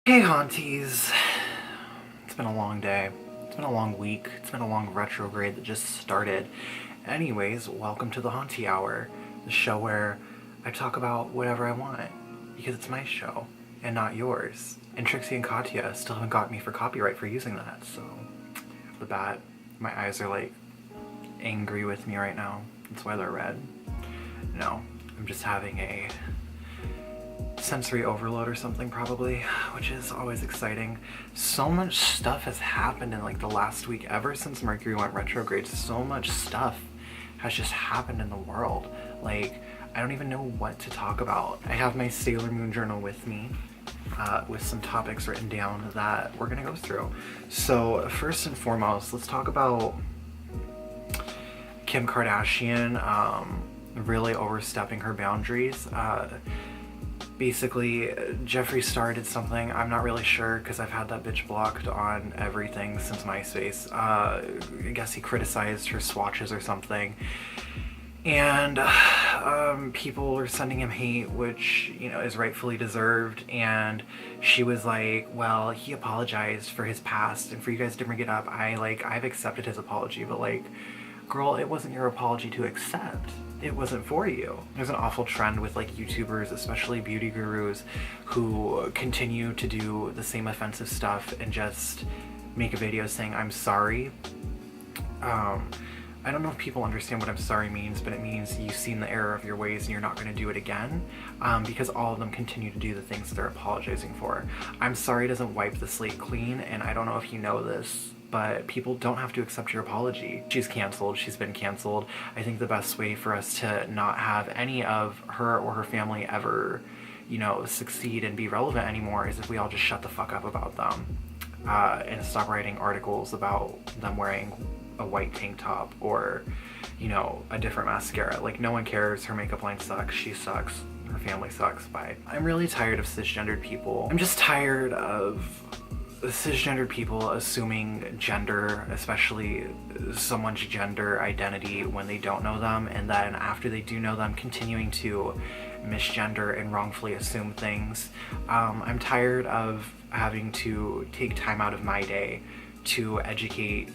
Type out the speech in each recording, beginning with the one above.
Hey Haunties! It's been a long day. It's been a long week. It's been a long retrograde that just started. Anyways, welcome to the Haunty Hour, the show where I talk about whatever I want, because it's my show, and not yours. And Trixie and Katya still haven't got me for copyright for using that, so with that, my eyes are like angry with me right now. That's why they're red. No, I'm just having a sensory overload or something probably, which is always exciting. So much stuff has happened in like the last week ever since Mercury went retrograde. So much stuff has just happened in the world. Like, I don't even know what to talk about. I have my Sailor Moon journal with me, with some topics written down that we're gonna go through. So first and foremost, let's talk about Kim Kardashian really overstepping her boundaries. Basically, Jeffree Star did something, I'm not really sure because I've had that bitch blocked on everything since MySpace. I guess he criticized her swatches or something. And people are sending him hate, which, you know, is rightfully deserved. And she was like, well, he apologized for his past, and for you guys to bring it up, I've accepted his apology, but like, girl, it wasn't your apology to accept. It wasn't for you. There's an awful trend with like YouTubers, especially beauty gurus, who continue to do the same offensive stuff and just make a video saying, I'm sorry. I don't know if people understand what I'm sorry means, but it means you've seen the error of your ways and you're not going to do it again, because all of them continue to do the things they're apologizing for. I'm sorry doesn't wipe the slate clean, and I don't know if you know this, but people don't have to accept your apology. She's canceled. She's been canceled. I think the best way for us to not have any of her or her family ever, you know, succeed and be relevant anymore is if we all just shut the fuck up about them, and stop writing articles about them wearing a white tank top or, you know, a different mascara. Like, no one cares. Her makeup line sucks. She sucks. Her family sucks. Bye. I'm really tired of cisgendered people. I'm just tired of cisgendered people assuming gender, especially someone's gender identity when they don't know them, and then after they do know them, continuing to misgender and wrongfully assume things. I'm tired of having to take time out of my day to educate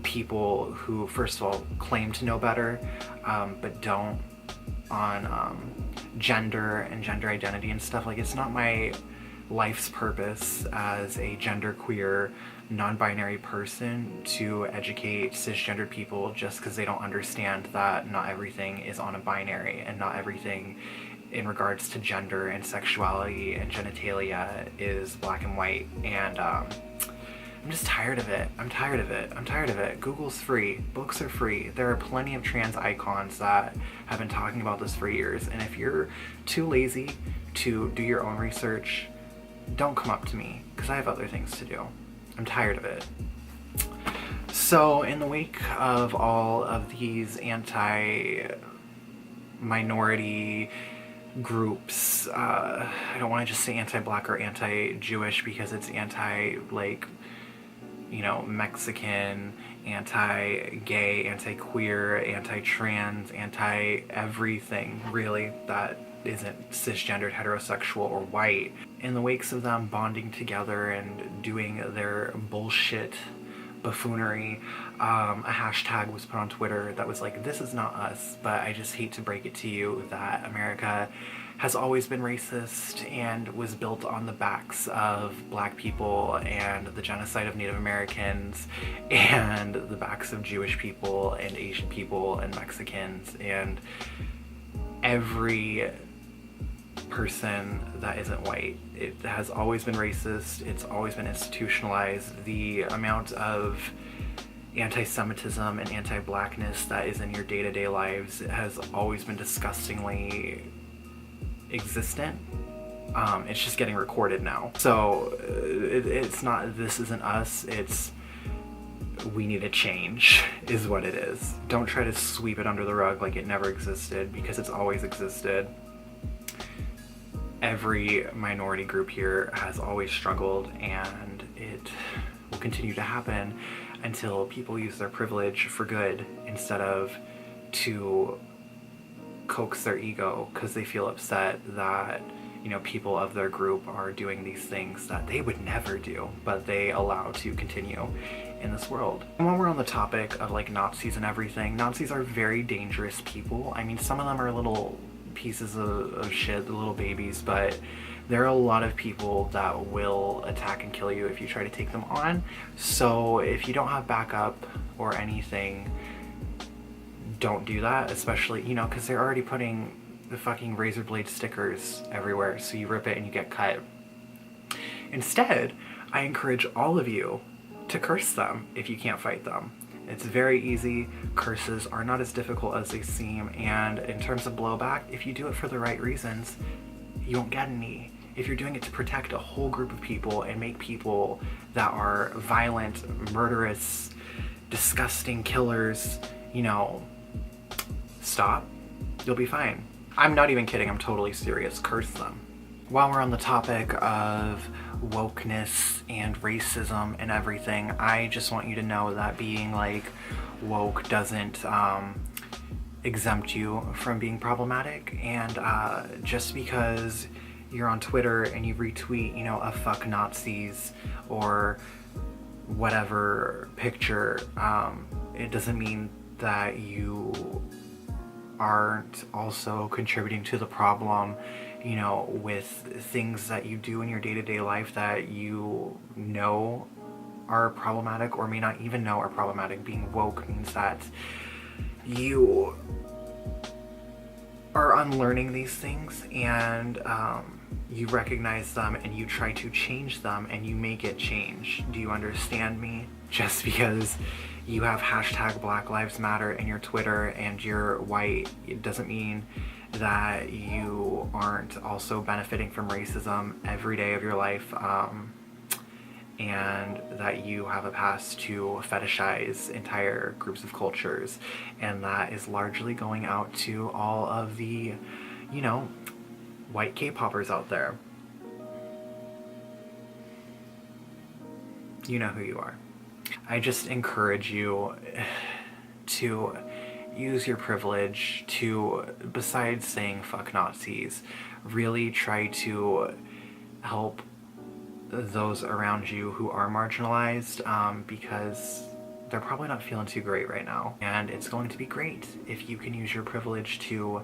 people who, first of all, claim to know better, but don't, on gender and gender identity and stuff. Like, it's not my life's purpose as a genderqueer, non-binary person to educate cisgendered people just because they don't understand that not everything is on a binary, and not everything in regards to gender and sexuality and genitalia is black and white. And I'm just tired of it. I'm tired of it. I'm tired of it. Google's free. Books are free. There are plenty of trans icons that have been talking about this for years. And if you're too lazy to do your own research, don't come up to me, because I have other things to do. I'm tired of it. So in the wake of all of these anti-minority groups, I don't want to just say anti-black or anti-Jewish because it's anti, like, you know, Mexican, anti-gay, anti-queer, anti-trans, anti-everything, really, that isn't cisgendered, heterosexual, or white. In the wakes of them bonding together and doing their bullshit buffoonery, a hashtag was put on Twitter that was like, this is not us, but I just hate to break it to you that America has always been racist and was built on the backs of black people and the genocide of Native Americans and the backs of Jewish people and Asian people and Mexicans and every person that isn't white. It has always been racist. It's always been institutionalized. The amount of anti-Semitism and anti-blackness that is in your day-to-day lives has always been disgustingly existent. It's just getting recorded now. So it's not this isn't us, it's we need a change is what it is. Don't try to sweep it under the rug like it never existed, because it's always existed. Every minority group here has always struggled, and it will continue to happen until people use their privilege for good instead of to coax their ego because they feel upset that you know, people of their group are doing these things that they would never do, but they allow to continue in this world. And while we're on the topic of like Nazis and everything, Nazis are very dangerous people. I mean, some of them are little pieces of shit, little babies, but there are a lot of people that will attack and kill you if you try to take them on. So if you don't have backup or anything, don't do that, especially, you know, because they're already putting the fucking razor blade stickers everywhere, so you rip it and you get cut. Instead, I encourage all of you to curse them if you can't fight them. It's very easy. Curses are not as difficult as they seem, and in terms of blowback, if you do it for the right reasons, you won't get any. If you're doing it to protect a whole group of people and make people that are violent, murderous, disgusting killers, you know, stop, you'll be fine. I'm not even kidding, I'm totally serious. Curse them. While we're on the topic of wokeness and racism and everything, I just want you to know that being like woke doesn't exempt you from being problematic. And just because you're on Twitter and you retweet, you know, a fuck Nazis or whatever picture, it doesn't mean that you aren't also contributing to the problem, you know, with things that you do in your day-to-day life that you know are problematic or may not even know are problematic. Being woke means that you are unlearning these things and you recognize them and you try to change them and you make it change. Do you understand me? Just because you have hashtag Black Lives Matter in your Twitter and you're white, it doesn't mean that you aren't also benefiting from racism every day of your life, and that you have a past to fetishize entire groups of cultures, and that is largely going out to all of the, you know, white K-poppers out there. You know who you are. I just encourage you to use your privilege to, besides saying fuck Nazis, really try to help those around you who are marginalized, because they're probably not feeling too great right now. And it's going to be great if you can use your privilege to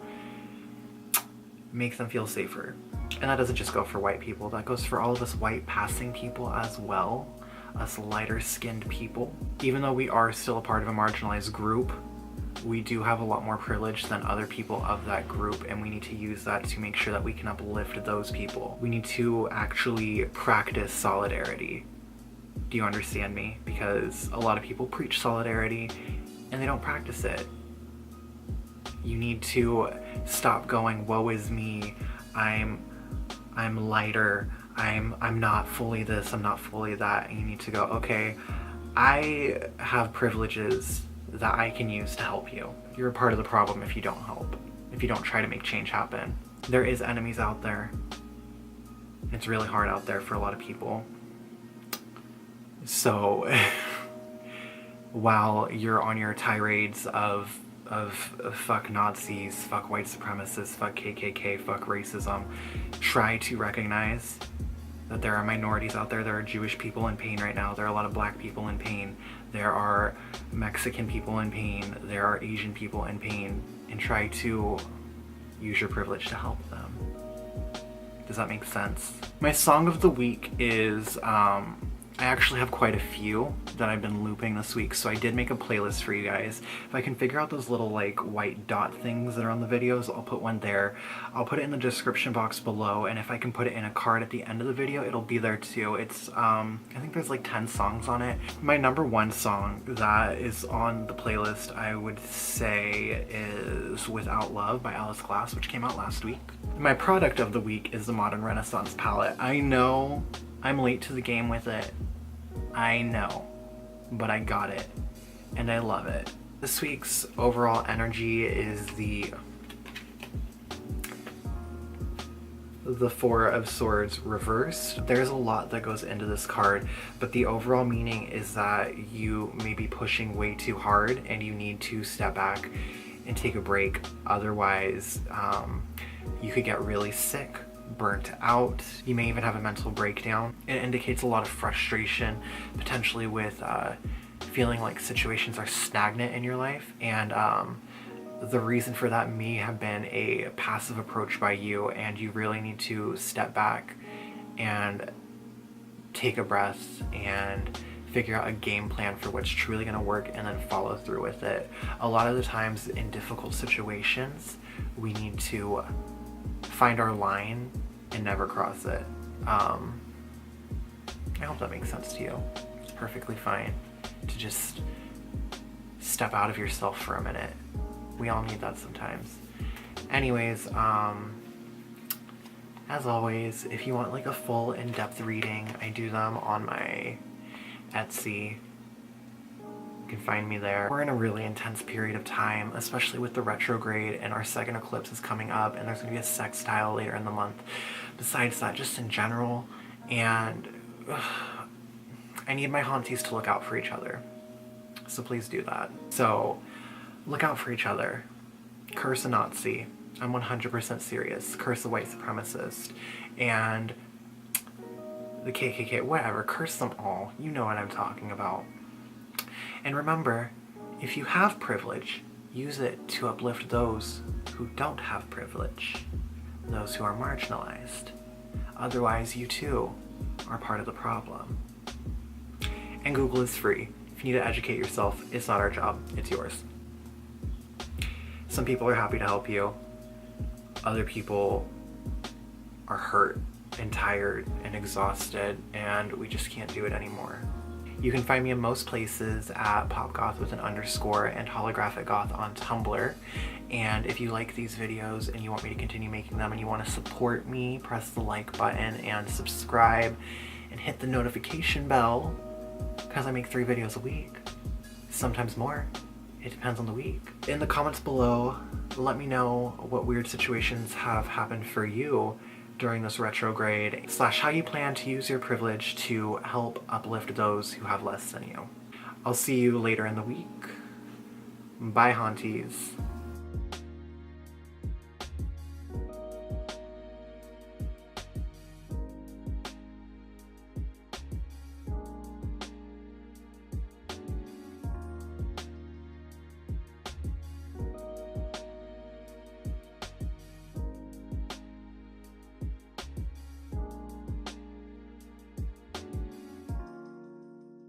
make them feel safer. And that doesn't just go for white people, that goes for all of us white passing people as well. Us lighter skinned people. Even though we are still a part of a marginalized group, we do have a lot more privilege than other people of that group, and we need to use that to make sure that we can uplift those people. We need to actually practice solidarity. Do you understand me? Because a lot of people preach solidarity and they don't practice it. You need to stop going, woe is me, I'm lighter, I'm not fully this, I'm not fully that. And you need to go, okay, I have privileges that I can use to help you. You're a part of the problem if you don't help, if you don't try to make change happen. There is enemies out there. It's really hard out there for a lot of people. So while you're on your tirades of fuck Nazis, fuck white supremacists, fuck KKK, fuck racism, try to recognize that there are minorities out there. There are Jewish people in pain right now. There are a lot of black people in pain. There are Mexican people in pain. There are Asian people in pain. And try to use your privilege to help them. Does that make sense? My song of the week is, I actually have quite a few that I've been looping this week, so I did make a playlist for you guys. If I can figure out those little like white dot things that are on the videos, I'll put one there. I'll put it in the description box below, and if I can put it in a card at the end of the video, it'll be there too. It's, I think there's like 10 songs on it. My number one song that is on the playlist, I would say, is Without Love by Alice Glass, which came out last week. My product of the week is the Modern Renaissance palette. I know I'm late to the game with it. I know, but I got it, and I love it. This week's overall energy is the Four of Swords reversed. There's a lot that goes into this card, but the overall meaning is that you may be pushing way too hard and you need to step back and take a break. Otherwise, you could get really sick burnt out. You may even have a mental breakdown. It indicates a lot of frustration, potentially with feeling like situations are stagnant in your life, and the reason for that may have been a passive approach by you, and you really need to step back and take a breath and figure out a game plan for what's truly going to work and then follow through with it. A lot of the times in difficult situations, we need to find our line and never cross it. I hope that makes sense to you. It's perfectly fine to just step out of yourself for a minute. We all need that sometimes. Anyways, as always, if you want like a full in-depth reading, I do them on my Etsy. You can find me there. We're in a really intense period of time, especially with the retrograde, and our second eclipse is coming up, and there's going to be a sextile later in the month. Besides that, just in general, and I need my haunties to look out for each other. So please do that. So look out for each other. Curse a Nazi. I'm 100% serious. Curse a white supremacist. And the KKK, whatever. Curse them all. You know what I'm talking about. And remember, if you have privilege, use it to uplift those who don't have privilege. Those who are marginalized. Otherwise, you too are part of the problem. And Google is free. If you need to educate yourself, it's not our job, it's yours. Some people are happy to help you. Other people are hurt and tired and exhausted, and we just can't do it anymore. You can find me in most places at Popgoth with an underscore and holographic goth on Tumblr. And if you like these videos and you want me to continue making them and you want to support me, press the like button and subscribe and hit the notification bell, because I make 3 videos a week, sometimes more. It depends on the week. In the comments below, let me know what weird situations have happened for you during this retrograde, / how you plan to use your privilege to help uplift those who have less than you. I'll see you later in the week. Bye, haunties.